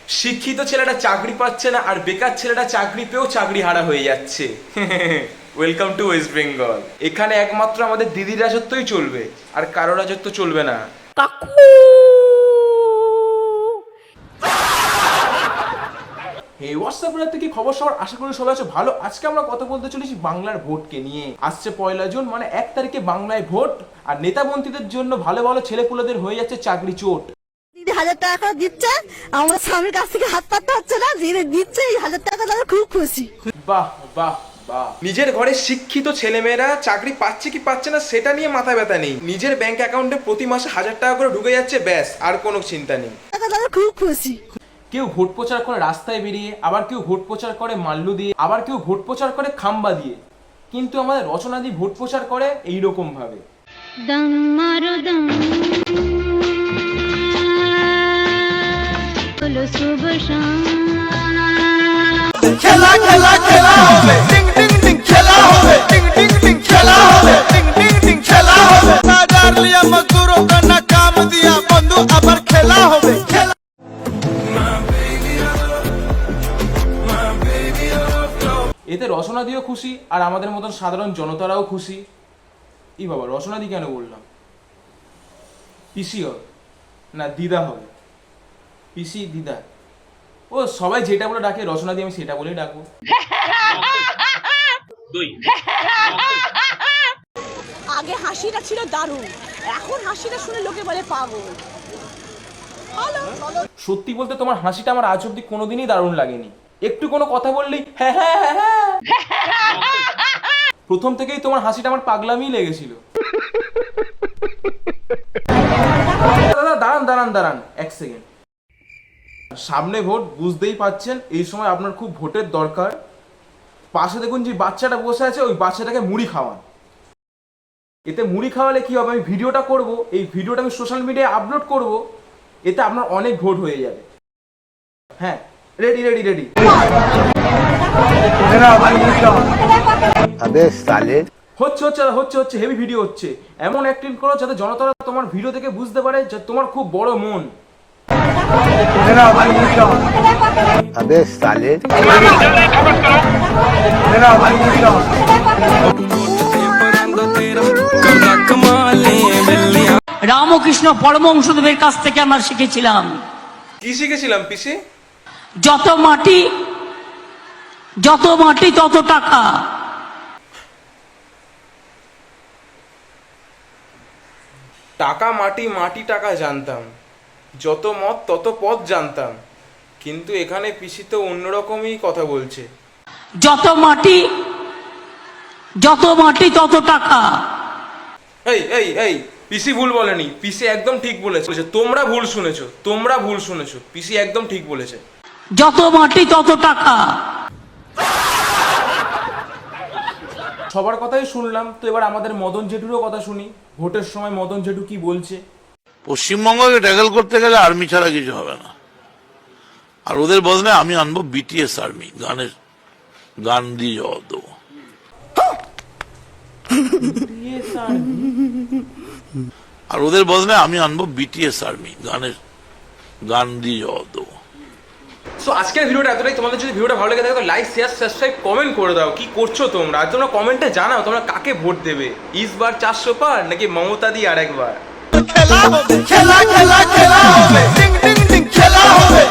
শিক্ষিত ছেলেটা চাকরি পাচ্ছে না, আর বেকার ছেলেটা চাকরি পেয়েও চাকরি হারা হয়ে যাচ্ছে। Welcome to West Bengal. এখানে একমাত্র আমাদের দিদির রাজত্বই চলবে, আর কারো রাজত্ব চলবে না। হে হোয়াটসঅ্যাপ থেকে খবর সবার, আশা করি সবাই আছো ভালো। আজকে আমরা কথা বলতে চলেছি বাংলার ভোটকে নিয়ে। আসছে 1 জুন, মানে 1 তারিখে বাংলায় ভোট, আর নেতা মন্ত্রীদের জন্য ভালো ভালো ছেলেপুলেদের হয়ে যাচ্ছে চাকরি চোট। দিদি 1000 টাকা করে দিচ্ছে, আমার স্বামীর কাছ থেকে হাত পাততে হচ্ছে না, দিদি দিচ্ছে এই 1000 টাকা, তাহলে খুব খুশি। বাহ বাহ বাহ। নিজের ঘরে শিক্ষিত ছেলেমেয়েরা চাকরি পাচ্ছে কি পাচ্ছে না সেটা নিয়ে মাথা ব্যথা নেই, নিজের ব্যাংক অ্যাকাউন্টে প্রতি মাসে 1000 টাকা করে ঢুকে যাচ্ছে, ব্যাস, আর কোনো চিন্তা নেই। তাহলে খুব খুশি। কেউ ভোট প্রচার করে রাস্তায় বেরিয়ে, আবার কেউ ভোট প্রচার করে মাল্লু দিয়ে, আবার কেউ ভোট প্রচার করে খাম্বা দিয়ে, কিন্তু আমাদের রচনাদি ভোট প্রচার করে এইরকম ভাবে। দম মারো দম, বলো শুভ শাম। খেলা খেলা খেলা হবে, টিং টিং টিং খেলা হবে, টিং টিং টিং খেলা হবে, টিং টিং টিং খেলা হবে। বাজার লিয়া মজদুরোं का ना काम दिया বন্ধু, আবার খেলা হবে। এতে রচনাদিও খুশি, আর আমাদের মতন সাধারণ জনতারাও খুশি। ই বাবা, রচনাদি কেন বললাম? পিসি হবে না দিদা হবে, পিসি দিদা, ও সবাই যেটা বলে ডাকে রচনাদি, আমি সেটা বলেই ডাকবো। আগে হাসিটা ছিল দারুণ, এখন হাসিটা শুনে লোকে বলে পাগল। সত্যি বলতে তোমার হাসিটা আমার আজ অব্দি কোনোদিনই দারুণ লাগেনি। একটু কোনো কথা বললেই হ্যাঁ হ্যাঁ হ্যাঁ হ্যাঁ। প্রথম থেকেই তোমার হাসিটা আমার পাগলামিই লেগেছিল। দাদা দাঁড়ান দাঁড়ান দাঁড়ান 1 সেকেন্ড। সামনে ভোট, বুঝতেই পাচ্ছেন এই সময় আপনার খুব ভোটের দরকার। পাশে দেখুন যে বাচ্চাটা বসে আছে, ওই বাচ্চাটাকে মুড়ি খাওয়ান। এতে মুড়ি খাওয়ালে কি হবে, আমি ভিডিওটা করব, এই ভিডিওটা আমি সোশ্যাল মিডিয়ায় আপলোড করব, এতে আপনার অনেক ভোট হয়ে যাবে। হ্যাঁ, রেডি রেডি রেডি। হচ্ছে হচ্ছে হচ্ছে হচ্ছে হেভি ভিডিও হচ্ছে। এমন অ্যাক্টিং করো যাতে জনতারা তোমার ভিডিও থেকে বুঝতে পারে যে তোমার খুব বড় মন। রামকৃষ্ণ পরমহংসদেবের কাছ থেকে আমরা শিখেছিলাম, কি শিখেছিলাম পিসি? যত মাটি তত টাকা। টাকা মাটি, মাটি টাকা জানতাম, যত মত তত পথ জানতাম, কিন্তু এখানে পিসি তো অন্যরকমই কথা বলছে। যত মাটি তত টাকা। এই এই এই, পিসি ভুল বলেনি, পিসি একদম ঠিক বলেছে। তোমরা ভুল শুনেছো, পিসি একদম ঠিক বলেছে। যত মাটি তত টাকা। সবার কথাই শুনলাম, তো এবার আমাদের মদন জেঠুরও কথা শুনি। ভোটের সময় মদন জেঠু কি বলছে? পশ্চিমবঙ্গকে ট্যাকল করতে গেলে আর্মি ছাড়া কিছু হবে না, আর ওদের বদলে আমি আনবো বিটিএস আর্মি, গান দিয়ে জবাব দেবো। আর ওদের বদলে আমি আনবো বিটিএস আর্মি, গান দিয়ে জবাব দেবো। সো আজকের ভিডিওটা এতটাই। তোমাদের যদি ভিডিওটা ভালো লেগে থাকে তো লাইক, শেয়ার, সাবস্ক্রাইব, কমেন্ট করে দাও। কি করছো তোমরা? আর তোমরা কমেন্টে জানাও তোমরা কাকে ভোট দেবে, ইসবার 400 পার নাকি মমতা দি আরেকবার। খেলা হবে, খেলা খেলা খেলা হবে, টিং টিং টিং খেলা হবে।